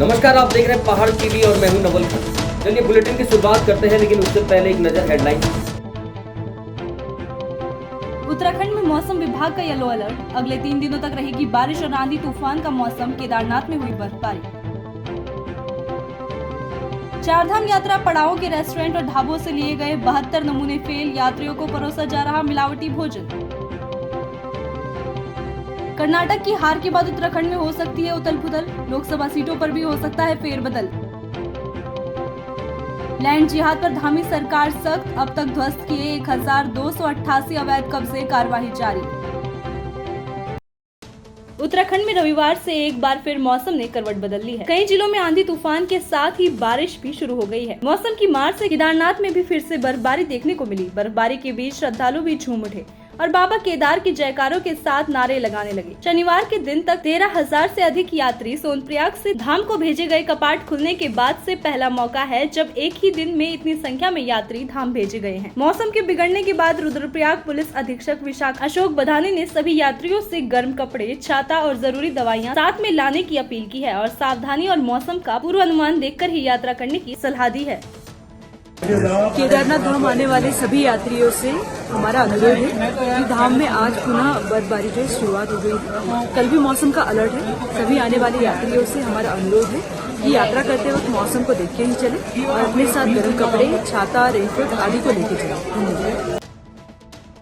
नमस्कार, आप देख रहे हैं पहाड़ टीवी और मैं हूं नवल खान। चलिए बुलेटिन की शुरुआत करते हैं, लेकिन उससे पहले एक नजर हेडलाइन। उत्तराखंड में मौसम विभाग का येलो अलर्ट। अगले 3 दिनों तक रहेगी बारिश और आंधी तूफान का मौसम। केदारनाथ में हुई बर्फबारी। चारधाम यात्रा पड़ाव के रेस्टोरेंट और ढाबों से लिए गए 72 नमूने फेल। यात्रियों को परोसा जा रहा मिलावटी भोजन। कर्नाटक की हार के बाद उत्तराखंड में हो सकती है उथल पुथल। लोकसभा सीटों पर भी हो सकता है फेरबदल। लैंड जिहाद पर धामी सरकार सख्त। अब तक ध्वस्त किए 1288 अवैध कब्जे। कार्यवाही जारी। उत्तराखंड में रविवार से एक बार फिर मौसम ने करवट बदल ली है। कई जिलों में आंधी तूफान के साथ ही बारिश भी शुरू हो गई है। मौसम की मार से केदारनाथ में भी फिर से बर्फबारी देखने को मिली। बर्फबारी के बीच श्रद्धालु भी झूम उठे और बाबा केदार के जयकारों के साथ नारे लगाने लगे। शनिवार के दिन तक 13,000 से अधिक यात्री सोनप्रयाग से धाम को भेजे गए। कपाट खुलने के बाद से पहला मौका है जब एक ही दिन में इतनी संख्या में यात्री धाम भेजे गए हैं। मौसम के बिगड़ने के बाद रुद्रप्रयाग पुलिस अधीक्षक विशाख अशोक बधाने ने सभी यात्रियों से गर्म कपड़े, छाता और जरूरी दवाइयां साथ में लाने की अपील की है और सावधानी और मौसम का पूर्वानुमान देखकर ही यात्रा करने की सलाह दी है। केदारनाथ धाम आने वाले सभी यात्रियों से हमारा अनुरोध है कि धाम में आज पुनः बर्फबारी की शुरुआत हो गई है। कल भी मौसम का अलर्ट है। सभी आने वाले यात्रियों से हमारा अनुरोध है कि यात्रा करते वक्त मौसम को देख के ही चले और अपने साथ गर्म कपड़े, छाता, रेनकोट आदि को लेके चले। धन्यवाद।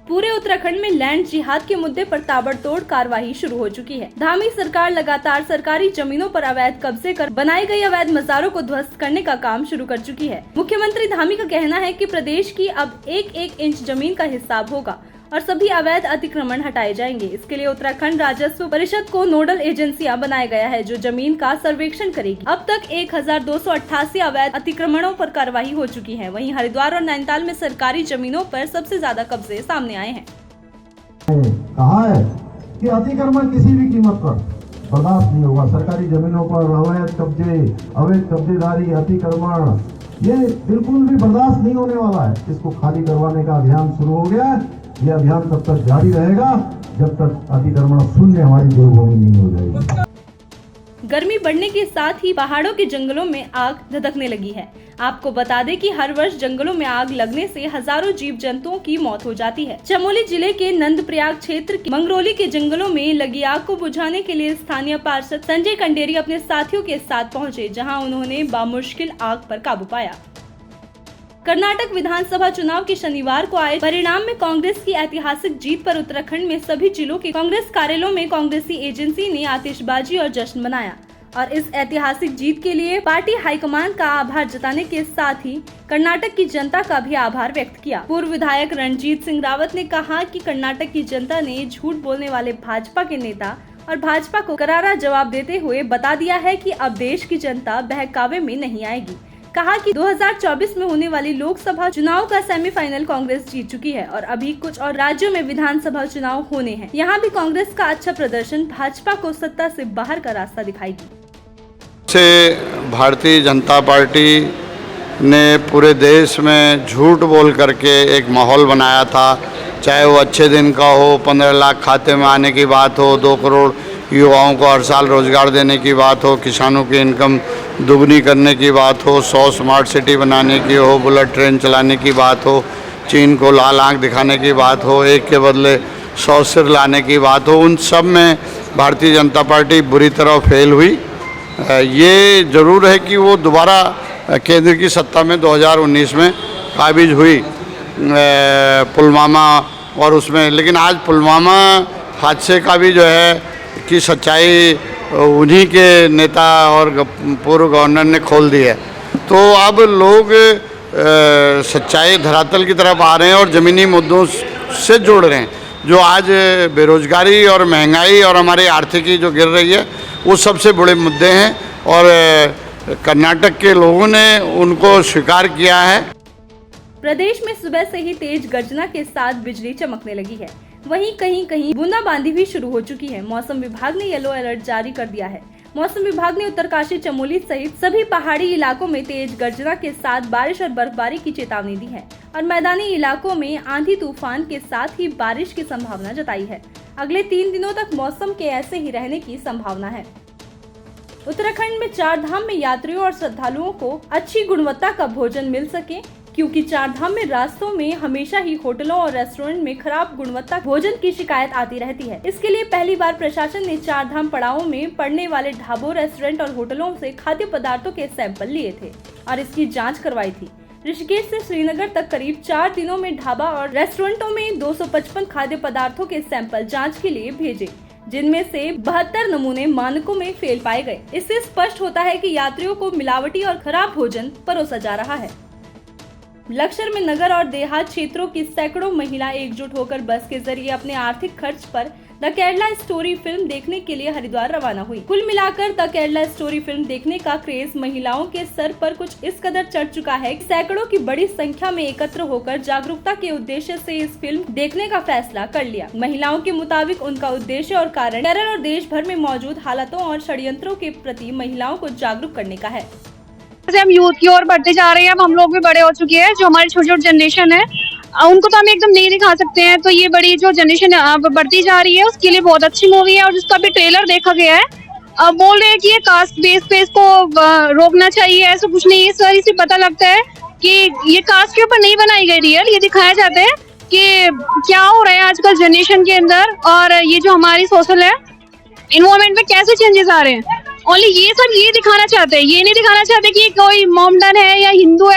पूरे उत्तराखंड में लैंड जिहाद के मुद्दे पर ताबड़तोड़ कार्रवाई शुरू हो चुकी है। धामी सरकार लगातार सरकारी जमीनों पर अवैध कब्जे कर बनाई गई अवैध मज़ारों को ध्वस्त करने का काम शुरू कर चुकी है। मुख्यमंत्री धामी का कहना है कि प्रदेश की अब एक इंच जमीन का हिसाब होगा और सभी अवैध अतिक्रमण हटाए जाएंगे। इसके लिए उत्तराखंड राजस्व परिषद को नोडल एजेंसियां बनाया गया है जो जमीन का सर्वेक्षण करेगी। अब तक 1288 अवैध अतिक्रमणों पर कार्रवाई हो चुकी है। वहीं हरिद्वार और नैनीताल में सरकारी जमीनों पर सबसे ज्यादा कब्जे सामने आए हैं। कहा है कि अतिक्रमण किसी भी कीमत पर बर्दाश्त नहीं होगा। सरकारी जमीनों पर अवैध कब्जे, अवैध कब्जेदारी, अतिक्रमण, ये बिल्कुल भी बर्दाश्त नहीं होने वाला है। इसको खाली करवाने का अभियान शुरू हो गया है। यह अभियान तब तक जारी रहेगा जब तक अतिक्रमण शून्य हमारी देवभूमि नहीं हो जाएगी। गर्मी बढ़ने के साथ ही पहाड़ों के जंगलों में आग धधकने लगी है। आपको बता दें कि हर वर्ष जंगलों में आग लगने से हजारों जीव जंतुओं की मौत हो जाती है। चमोली जिले के नंदप्रयाग क्षेत्र के मंगरोली के जंगलों में लगी आग को बुझाने के लिए स्थानीय पार्षद संजय कंडेरी अपने साथियों के साथ पहुंचे, जहां उन्होंने बामुश्किल आग पर काबू पाया। कर्नाटक विधानसभा चुनाव के शनिवार को आए परिणाम में कांग्रेस की ऐतिहासिक जीत पर उत्तराखंड में सभी जिलों के कांग्रेस कार्यालयों में कांग्रेसी एजेंसी ने आतिशबाजी और जश्न मनाया और इस ऐतिहासिक जीत के लिए पार्टी हाईकमान का आभार जताने के साथ ही कर्नाटक की जनता का भी आभार व्यक्त किया। पूर्व विधायक रणजीत सिंह रावत ने कहा कि कर्नाटक की जनता ने झूठ बोलने वाले भाजपा के नेता और भाजपा को करारा जवाब देते हुए बता दिया है कि अब देश की जनता बहकावे में नहीं आएगी। कहा कि 2024 में होने वाली लोकसभा चुनाव का सेमीफाइनल कांग्रेस जीत चुकी है और अभी कुछ और राज्यों में विधानसभा चुनाव होने हैं। यहाँ भी कांग्रेस का अच्छा प्रदर्शन भाजपा को सत्ता से बाहर का रास्ता दिखाएगी। भारतीय जनता पार्टी ने पूरे देश में झूठ बोल करके एक माहौल बनाया था, चाहे वो अच्छे दिन का हो, 15 लाख खाते में आने की बात हो, 2 करोड़ युवाओं को हर साल रोजगार देने की बात हो, किसानों की इनकम दुगनी करने की बात हो, 100 स्मार्ट सिटी बनाने की हो, बुलेट ट्रेन चलाने की बात हो, चीन को लाल आंख दिखाने की बात हो, एक के बदले 100 सिर लाने की बात हो, उन सब में भारतीय जनता पार्टी बुरी तरह फेल हुई। ये ज़रूर है कि वो दोबारा केंद्र की सत्ता में 2019 में काबिज हुई पुलवामा और उसमें, लेकिन आज पुलवामा हादसे का भी जो है कि सच्चाई उन्हीं के नेता और पूर्व गवर्नर ने खोल दी है। तो अब लोग सच्चाई धरातल की तरफ आ रहे हैं और ज़मीनी मुद्दों से जुड़ रहे हैं। जो आज बेरोजगारी और महंगाई और हमारी आर्थिकी जो गिर रही है वो सबसे बड़े मुद्दे हैं और कर्नाटक के लोगों ने उनको स्वीकार किया है। प्रदेश में सुबह से ही तेज गर्जना के साथ बिजली चमकने लगी है। वहीं कहीं कहीं बूंदाबांदी भी शुरू हो चुकी है। मौसम विभाग ने येलो अलर्ट जारी कर दिया है। मौसम विभाग ने उत्तरकाशी, चमोली सहित सभी पहाड़ी इलाकों में तेज गर्जना के साथ बारिश और बर्फबारी की चेतावनी दी है और मैदानी इलाकों में आंधी तूफान के साथ ही बारिश की संभावना जताई है। अगले 3 दिनों तक मौसम के ऐसे ही रहने की संभावना है। उत्तराखंड में चार धाम में यात्रियों और श्रद्धालुओं को अच्छी गुणवत्ता का भोजन मिल सके, क्योंकि चार धाम में रास्तों में हमेशा ही होटलों और रेस्टोरेंट में खराब गुणवत्ता भोजन की शिकायत आती रहती है। इसके लिए पहली बार प्रशासन ने चार धाम पड़ावों में पड़ने वाले ढाबों, रेस्टोरेंट और होटलों से खाद्य पदार्थों के सैंपल लिए थे और इसकी जाँच करवाई थी। ऋषिकेश से श्रीनगर तक करीब 4 दिनों में ढाबा और रेस्टोरेंटों में 255 खाद्य पदार्थों के सैंपल जांच के लिए भेजे, जिनमें से 72 नमूने मानकों में फेल पाए गए। इससे स्पष्ट होता है कि यात्रियों को मिलावटी और खराब भोजन परोसा जा रहा है। लक्सर में नगर और देहात क्षेत्रों की सैकड़ों महिला एकजुट होकर बस के जरिए अपने आर्थिक खर्च पर द केरला स्टोरी फिल्म देखने के लिए हरिद्वार रवाना हुई। कुल मिलाकर द केरला स्टोरी फिल्म देखने का क्रेज महिलाओं के सर पर कुछ इस कदर चढ़ चुका है कि सैकड़ों की बड़ी संख्या में एकत्र होकर जागरूकता के उद्देश्य से इस फिल्म देखने का फैसला कर लिया। महिलाओं के मुताबिक उनका उद्देश्य और कारण केरल और देश भर में मौजूद हालातों और षड्यंत्रों के प्रति महिलाओं को जागरूक करने का है। हम यूथ की ओर बढ़ते जा रहे हैं, अब हम लोग भी बड़े हो चुके हैं। जो हमारी छोटी जनरेशन है उनको तो हम एकदम नहीं दिखा सकते हैं, तो ये बड़ी जो जनरेशन अब बढ़ती जा रही है उसके लिए बहुत अच्छी मूवी है। और जिसका भी ट्रेलर देखा गया है, अब बोल रहे हैं कि ये कास्ट बेस पे इसको रोकना चाहिए, ऐसा कुछ नहीं है सर। इसे पता लगता है कि ये कास्ट के ऊपर नहीं बनाई गई रियल, ये दिखाया जाता है कि क्या हो रहा है आजकल जनरेशन के अंदर और ये जो हमारी सोशल है इन्वायरमेंट में कैसे चेंजेस आ रहे हैं। ओनली ये सब ये दिखाना चाहते हैं, ये नहीं दिखाना चाहते कि कोई मोमडन है या हिंदू है।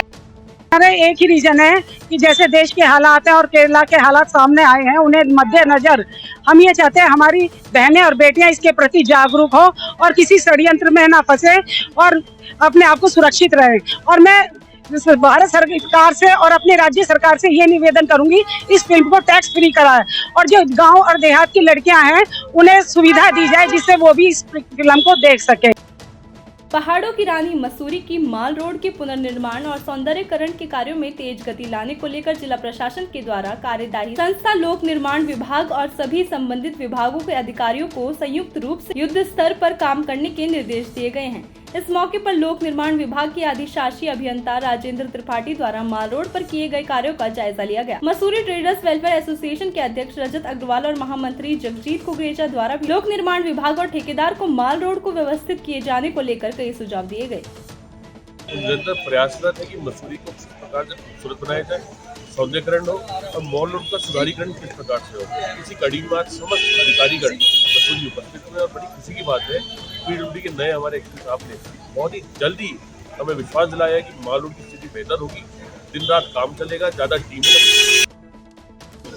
एक ही रीजन है कि जैसे देश के हालात हैं और केरला के हालात सामने आए हैं, उन्हें मद्देनजर हम ये चाहते हैं हमारी बहनें और बेटियां इसके प्रति जागरूक हो और किसी षड्यंत्र में ना फंसे और अपने आप को सुरक्षित रहे। और मैं भारत सरकार से और अपने राज्य सरकार से ये निवेदन करूंगी, इस फिल्म को टैक्स फ्री कराए और जो गांव और देहात की लड़कियां हैं उन्हें सुविधा दी जाए जिससे वो भी इस फिल्म को देख सके। पहाड़ों की रानी मसूरी की माल रोड के पुनर्निर्माण और सौंदर्यीकरण के कार्यों में तेज गति लाने को लेकर जिला प्रशासन के द्वारा कार्यदायी संस्था लोक निर्माण विभाग और सभी संबंधित विभागों के अधिकारियों को संयुक्त रूप से युद्ध स्तर पर काम करने के निर्देश दिए गए हैं। इस मौके पर लोक निर्माण विभाग के अधिशासी अभियंता राजेंद्र त्रिपाठी द्वारा माल रोड पर किए गए कार्यों का जायजा लिया गया। मसूरी ट्रेडर्स वेलफेयर एसोसिएशन के अध्यक्ष रजत अग्रवाल और महामंत्री जगजीत कुकरेजा द्वारा लोक निर्माण विभाग और ठेकेदार को माल रोड को व्यवस्थित किए जाने को लेकर कई सुझाव दिए गए। निरंतर प्रयासरत है कि मसूरी को किस प्रकार से खूबसूरत बनाया जाए, सौंदर्यीकरण हो और मॉल रोड का सुधारीकरण किस प्रकार से हो। इसी कड़ी में आज समस्त अधिकारीगण मसूरी उपस्थित हुए और बड़ी खुशी की बात है पीडब्ल्यूडी के नए हमारे एक्टिव साहब ने बहुत ही जल्दी हमें विश्वास दिलाया है कि मॉल रोड की स्थिति बेहतर होगी, दिन रात काम चलेगा, ज़्यादा टीम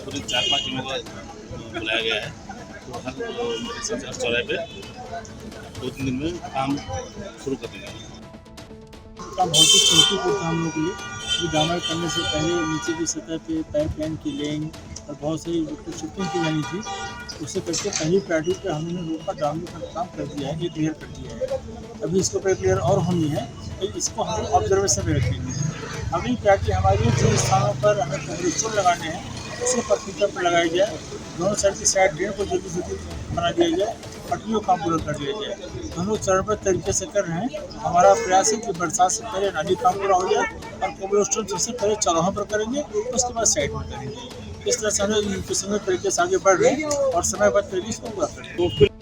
4-5 टीमों का बुलाया गया है, तो हर चौराहे पे 2-3 दिन में काम शुरू कर देंगे। भौतिक चुनौतीपूर्ण काम लोगों के लिए डामर करने से पहले नीचे की सतह पे पाइपलाइन की लेइंग और बहुत सारी शिफ्टिंग की जानी थी, उससे करके पहली प्रायोरिटी पे हमने रोड का डामर का काम कर दिया है, ये क्लियर कर दिया है। अभी इसके ऊपर क्लियर और होनी है, तो इसको हम ऑब्जर्वेशन में रखेंगे। अगली प्रायोरिटी हमारी जिन स्थानों पर हमें कंप्रेसर लगाने हैं उसे पत्रिका पर लगाया जाए, दोनों साइड की साइड ड्रेन को जल्दी से जल्दी बना दिया जाए, पटरियों का पूरा कर दिया जाए। दोनों चरणबद्ध तरीके से कर रहे हैं। हमारा प्रयास है कि बरसात से पहले नाली काम पूरा हो जाए और कोबलस्टोन सबसे पहले चौराहों पर करेंगे, उसके बाद साइड में करेंगे। इस तरह से हम समय तरीके से आगे बढ़ रहे हैं और समयबद्ध तरीके से पूरा करेंगे।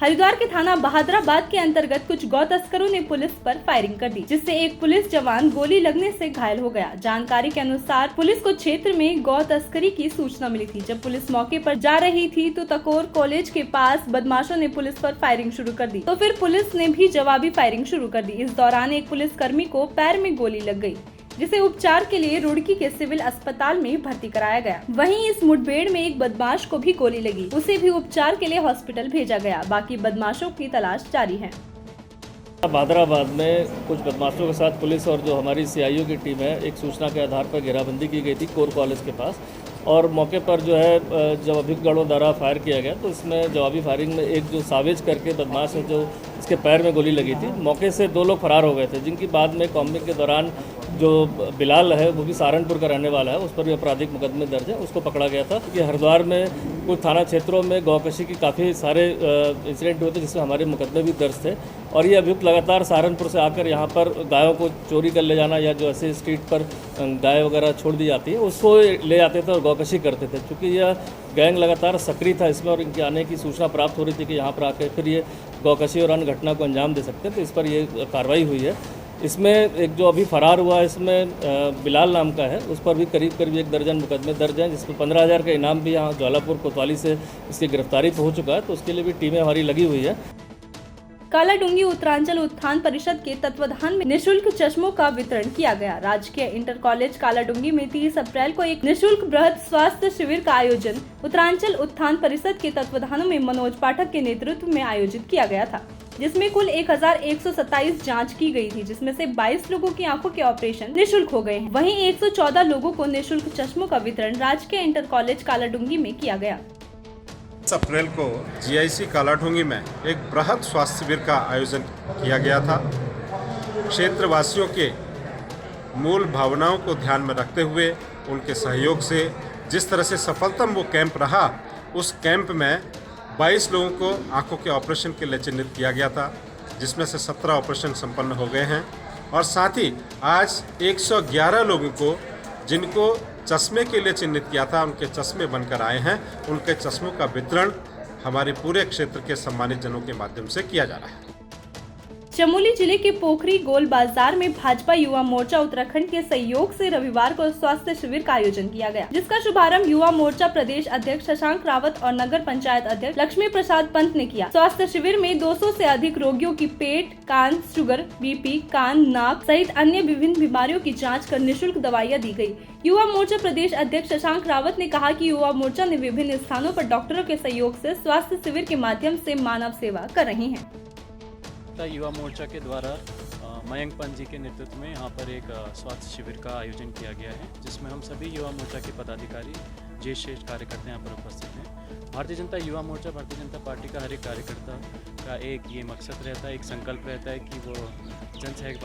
हरिद्वार के थाना बहादुराबाद के अंतर्गत कुछ गौ तस्करों ने पुलिस पर फायरिंग कर दी, जिससे एक पुलिस जवान गोली लगने से घायल हो गया। जानकारी के अनुसार पुलिस को क्षेत्र में गौ तस्करी की सूचना मिली थी। जब पुलिस मौके पर जा रही थी तो तकोर कॉलेज के पास बदमाशों ने पुलिस पर फायरिंग शुरू कर दी, तो फिर पुलिस ने भी जवाबी फायरिंग शुरू कर दी। इस दौरान एक पुलिसकर्मी को पैर में गोली लग गई, जिसे उपचार के लिए रुड़की के सिविल अस्पताल में भर्ती कराया गया। वहीं इस मुठभेड़ में एक बदमाश को भी गोली लगी, उसे भी उपचार के लिए हॉस्पिटल भेजा गया। बाकी बदमाशों की तलाश जारी है। बहादुराबाद में कुछ बदमाशों के साथ पुलिस और जो हमारी सीआईओ की टीम है, एक सूचना के आधार पर घेराबंदी की गई थी कोर कॉलेज के पास, और मौके पर जो है जब अभियुक्तों द्वारा फायर किया गया तो इसमें जवाबी फायरिंग में एक जो सावेज करके बदमाश है जो इसके पैर में गोली लगी थी, मौके से 2 लोग फरार हो गए थे, जिनकी बाद में कॉम्बिंग के दौरान जो बिलाल है वो भी सहारनपुर का रहने वाला है, उस पर भी आपराधिक मुकदमे दर्ज है, उसको पकड़ा गया था। कि हरिद्वार में कुछ थाना क्षेत्रों में गौकशी की काफ़ी सारे इंसिडेंट हुए थे जिसमें हमारे मुकदमे भी दर्ज थे, और ये अभियुक्त लगातार सहारनपुर से आकर यहाँ पर गायों को चोरी कर ले जाना या जो ऐसे स्ट्रीट पर गाय वगैरह छोड़ दी जाती है उसको ले आते थे और गौकशी करते थे। चूँकि यह गैंग लगातार सक्रिय था इसमें और इनके आने की सूचना प्राप्त हो रही थी कि यहाँ पर आकर फिर ये गौकशी और अन्य घटना को अंजाम दे सकते हैं, तो इस पर ये कार्रवाई हुई है। इसमें एक जो अभी फरार हुआ है इसमें बिलाल नाम का है, उस पर भी करीब 1 दर्जन मुकदमे दर्ज हैं, जिसमें 15,000 का इनाम भी यहाँ ज्वालापुर कोतवाली से इसकी गिरफ्तारी पर हो चुका है, तो उसके लिए भी टीमें हमारी लगी हुई है। कालाडूंगी उत्तरांचल उत्थान परिषद के तत्वाधान में निशुल्क चश्मों का वितरण किया गया। राजकीय इंटर कॉलेज कालाडूंगी में 30 अप्रैल को एक निशुल्क बृहद स्वास्थ्य शिविर का आयोजन उत्तरांचल उत्थान परिषद के तत्वाधान में मनोज पाठक के नेतृत्व में आयोजित किया गया था, जिसमें कुल 1127 जांच की गई थी, जिसमें से 22 लोगों की आंखों के ऑपरेशन निशुल्क हो गए हैं। वहीं 114 लोगों को निशुल्क चश्मों का वितरण राजकीय इंटर कॉलेज कालाडूंगी में किया गया। अप्रैल को जीआईसी कालाडूंगी में एक बृहद स्वास्थ्य शिविर का आयोजन किया गया था। क्षेत्रवासियों के मूल भावनाओं को ध्यान में रखते हुए उनके सहयोग से जिस तरह से सफलतम वो कैंप रहा, उस कैंप में 22 लोगों को आंखों के ऑपरेशन के लिए चिन्हित किया गया था, जिसमें से 17 ऑपरेशन संपन्न हो गए हैं और साथ ही आज 111 लोगों को जिनको चश्मे के लिए चिन्हित किया था, उनके चश्मे बनकर आए हैं। उनके चश्मों का वितरण हमारे पूरे क्षेत्र के सम्मानित जनों के माध्यम से किया जा रहा है। चमोली जिले के पोखरी गोल बाजार में भाजपा युवा मोर्चा उत्तराखंड के सहयोग से रविवार को स्वास्थ्य शिविर का आयोजन किया गया, जिसका शुभारंभ युवा मोर्चा प्रदेश अध्यक्ष शशांक रावत और नगर पंचायत अध्यक्ष लक्ष्मी प्रसाद पंत ने किया। स्वास्थ्य शिविर में 200 से अधिक रोगियों की पेट, कान, शुगर, बीपी, कान, नाक सहित अन्य विभिन्न बीमारियों की जाँच कर निःशुल्क दवाइयाँ दी गयी। युवा मोर्चा प्रदेश अध्यक्ष शशांक रावत ने कहा कि युवा मोर्चा ने विभिन्न स्थानों पर डॉक्टरों के सहयोग से स्वास्थ्य शिविर के माध्यम से मानव सेवा कर रही हैं। युवा मोर्चा के द्वारा मयंक पंत जी के नेतृत्व में यहाँ पर एक स्वास्थ्य शिविर का आयोजन किया गया है, जिसमें हम सभी युवा मोर्चा के पदाधिकारी, ज्येष्ठ कार्यकर्ता यहाँ पर उपस्थित हैं। भारतीय जनता युवा मोर्चा भारतीय जनता पार्टी का हर एक कार्यकर्ता का एक ये मकसद रहता है, एक संकल्प रहता है कि वो जनसहयोग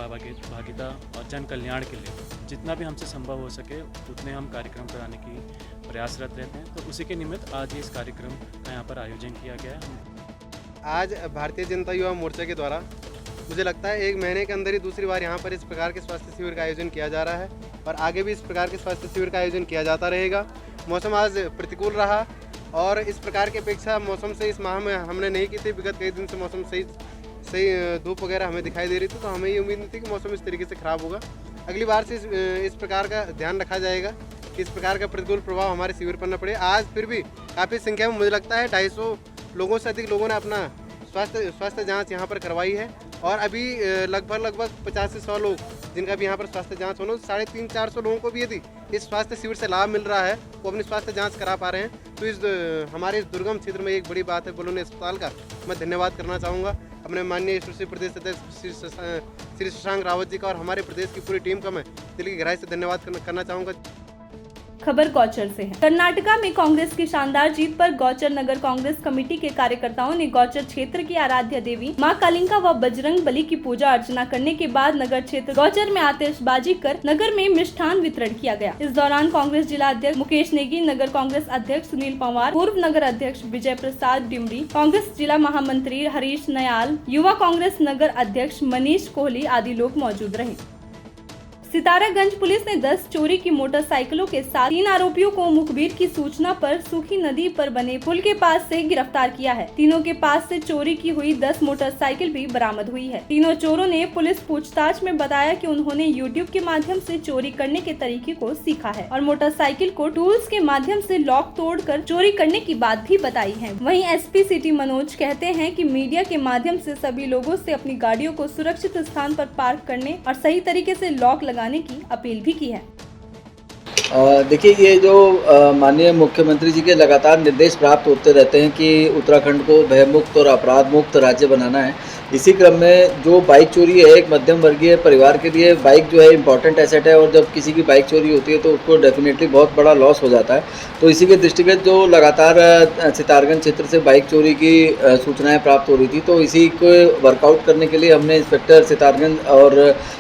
भागीदारी और जन कल्याण के लिए जितना भी हमसे संभव हो सके उतने हम कार्यक्रम कराने की प्रयासरत रहते हैं। तो उसी के निमित्त आज इस कार्यक्रम का यहाँ पर आयोजन किया गया है। आज भारतीय जनता युवा मोर्चा के द्वारा मुझे लगता है 1 महीने के अंदर ही दूसरी बार यहाँ पर इस प्रकार के स्वास्थ्य शिविर का आयोजन किया जा रहा है और आगे भी इस प्रकार के स्वास्थ्य शिविर का आयोजन किया जाता रहेगा। मौसम आज प्रतिकूल रहा और इस प्रकार की अपेक्षा मौसम से इस माह में हमने नहीं की थी। विगत कई दिन से मौसम सही धूप वगैरह हमें दिखाई दे रही थी, तो हमें ये उम्मीद नहीं थी कि मौसम इस तरीके से ख़राब होगा। अगली बार से इस प्रकार का ध्यान रखा जाएगा कि इस प्रकार का प्रतिकूल प्रभाव हमारे शिविर पर न पड़े। आज फिर भी काफ़ी संख्या में मुझे लगता है 250 लोगों से अधिक लोगों ने अपना स्वास्थ्य जांच यहाँ पर करवाई है और अभी लगभग 50 से 100 लोग जिनका भी यहाँ पर स्वास्थ्य जांच होना, 350-400 लोगों को भी यदि इस स्वास्थ्य शिविर से लाभ मिल रहा है, वो अपनी स्वास्थ्य जांच करा पा रहे हैं, तो इस हमारे इस दुर्गम क्षेत्र में एक बड़ी बात है। बलूनी अस्पताल का मैं धन्यवाद करना चाहूँगा अपने माननीय प्रदेश अध्यक्ष श्री शशांक रावत जी का और हमारे प्रदेश की पूरी टीम का मैं दिल की गहराई से धन्यवाद करना चाहूँगा। खबर गौचर से है। कर्नाटका में कांग्रेस की शानदार जीत पर गौचर नगर कांग्रेस कमेटी के कार्यकर्ताओं ने गौचर क्षेत्र की आराध्य देवी मां कालिका व बजरंग बली की पूजा अर्चना करने के बाद नगर क्षेत्र गौचर में आतिशबाजी कर नगर में मिष्ठान वितरण किया गया। इस दौरान कांग्रेस जिला अध्यक्ष मुकेश नेगी, नगर कांग्रेस अध्यक्ष सुनील पंवार, पूर्व नगर अध्यक्ष विजय प्रसाद डिमरी, कांग्रेस जिला महामंत्री हरीश नयाल, युवा कांग्रेस नगर अध्यक्ष मनीष कोहली आदि लोग मौजूद रहे। सितारागंज पुलिस ने 10 चोरी की मोटरसाइकिलों के साथ 3 आरोपियों को मुखबिर की सूचना पर सूखी नदी पर बने पुल के पास से गिरफ्तार किया है। तीनों के पास से चोरी की हुई 10 मोटरसाइकिल भी बरामद हुई है। तीनों चोरों ने पुलिस पूछताछ में बताया कि उन्होंने YouTube के माध्यम से चोरी करने के तरीके को सीखा है और मोटरसाइकिल को टूल्स के माध्यम से लॉक तोड़कर चोरी करने की बात भी बताई है। वहीं SP सिटी मनोज कहते हैं कि मीडिया के माध्यम से सभी लोगों से अपनी गाड़ियों को सुरक्षित स्थान पर पार्क करने और सही तरीके से लॉक लगाने की अपील भी की है। देखिए, ये जो माननीय मुख्यमंत्री जी के लगातार निर्देश प्राप्त होते रहते हैं कि उत्तराखंड को भयमुक्त और अपराध मुक्त राज्य बनाना है। इसी क्रम में जो बाइक चोरी है, एक मध्यम वर्गीय परिवार के लिए बाइक जो है इम्पॉर्टेंट एसेट है और जब किसी की बाइक चोरी होती है तो उसको डेफिनेटली बहुत बड़ा लॉस हो जाता है। तो इसी के दृष्टिगत जो लगातार सितारगंज क्षेत्र से बाइक चोरी की सूचनाएं प्राप्त हो रही थी, तो इसी को वर्कआउट करने के लिए हमने इंस्पेक्टर सितारगंज और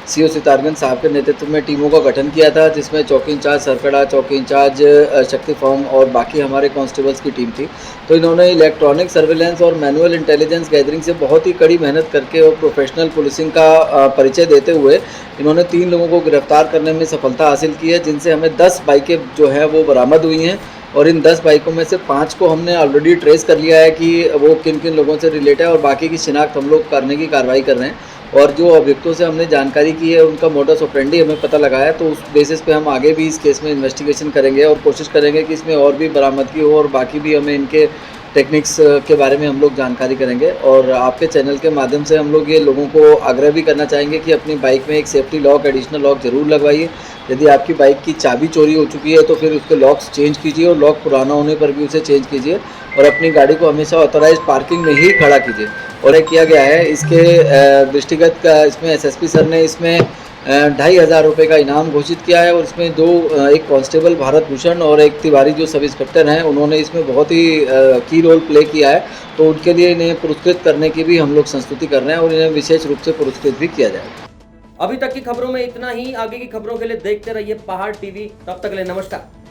CO सितारगंज साहब के नेतृत्व में टीमों का गठन किया था, जिसमें चौकी इंचार्ज सरकड़ा, चौकी इंचार्ज शक्ति फॉर्म और बाकी हमारे कांस्टेबल्स की टीम थी। तो इन्होंने इलेक्ट्रॉनिक सर्विलेंस और मैनुअल इंटेलिजेंस गैदरिंग से बहुत ही कड़ी मेहनत करके और प्रोफेशनल पुलिसिंग का परिचय देते हुए इन्होंने 3 लोगों को गिरफ्तार करने में सफलता हासिल की है, जिनसे हमें 10 बाइकें जो है वो बरामद हुई हैं और इन 10 बाइकों में से 5 को हमने ऑलरेडी ट्रेस कर लिया है कि वो किन किन लोगों से रिलेटेड है, और बाकी की शिनाख्त हम लोग करने की कार्रवाई कर रहे हैं। और जो अभियुक्तों से हमने जानकारी की है उनका मोडस ऑपरेंडी हमें पता लगा है, तो उस बेसिस पे हम आगे भी इस केस में इन्वेस्टिगेशन करेंगे और कोशिश करेंगे कि इसमें और भी बरामदगी हो, और बाकी भी हमें इनके टेक्निक्स के बारे में हम लोग जानकारी करेंगे। और आपके चैनल के माध्यम से हम लोग ये लोगों को आग्रह भी करना चाहेंगे कि अपनी बाइक में एक सेफ्टी लॉक, एडिशनल लॉक ज़रूर लगवाइए। यदि आपकी बाइक की चाबी चोरी हो चुकी है तो फिर उसके लॉक्स चेंज कीजिए, और लॉक पुराना होने पर भी उसे चेंज कीजिए, और अपनी गाड़ी को हमेशा ऑथोराइज्ड पार्किंग में ही खड़ा कीजिए। और एक किया गया है इसके दृष्टिगत का, इसमें एसएसपी सर ने इसमें 2,500 रुपये का इनाम घोषित किया है, और इसमें एक कांस्टेबल भारत भूषण और एक तिवारी जो सब इंस्पेक्टर हैं, उन्होंने इसमें बहुत ही की रोल प्ले किया है, तो उनके लिए इन्हें पुरस्कृत करने की भी हम लोग संस्तुति कर रहे हैं, और इन्हें विशेष रूप से पुरस्कृत भी किया जाएगा। अभी तक की खबरों में इतना ही। आगे की खबरों के लिए देखते रहिए पहाड़ टीवी। तब तक के लिए नमस्कार।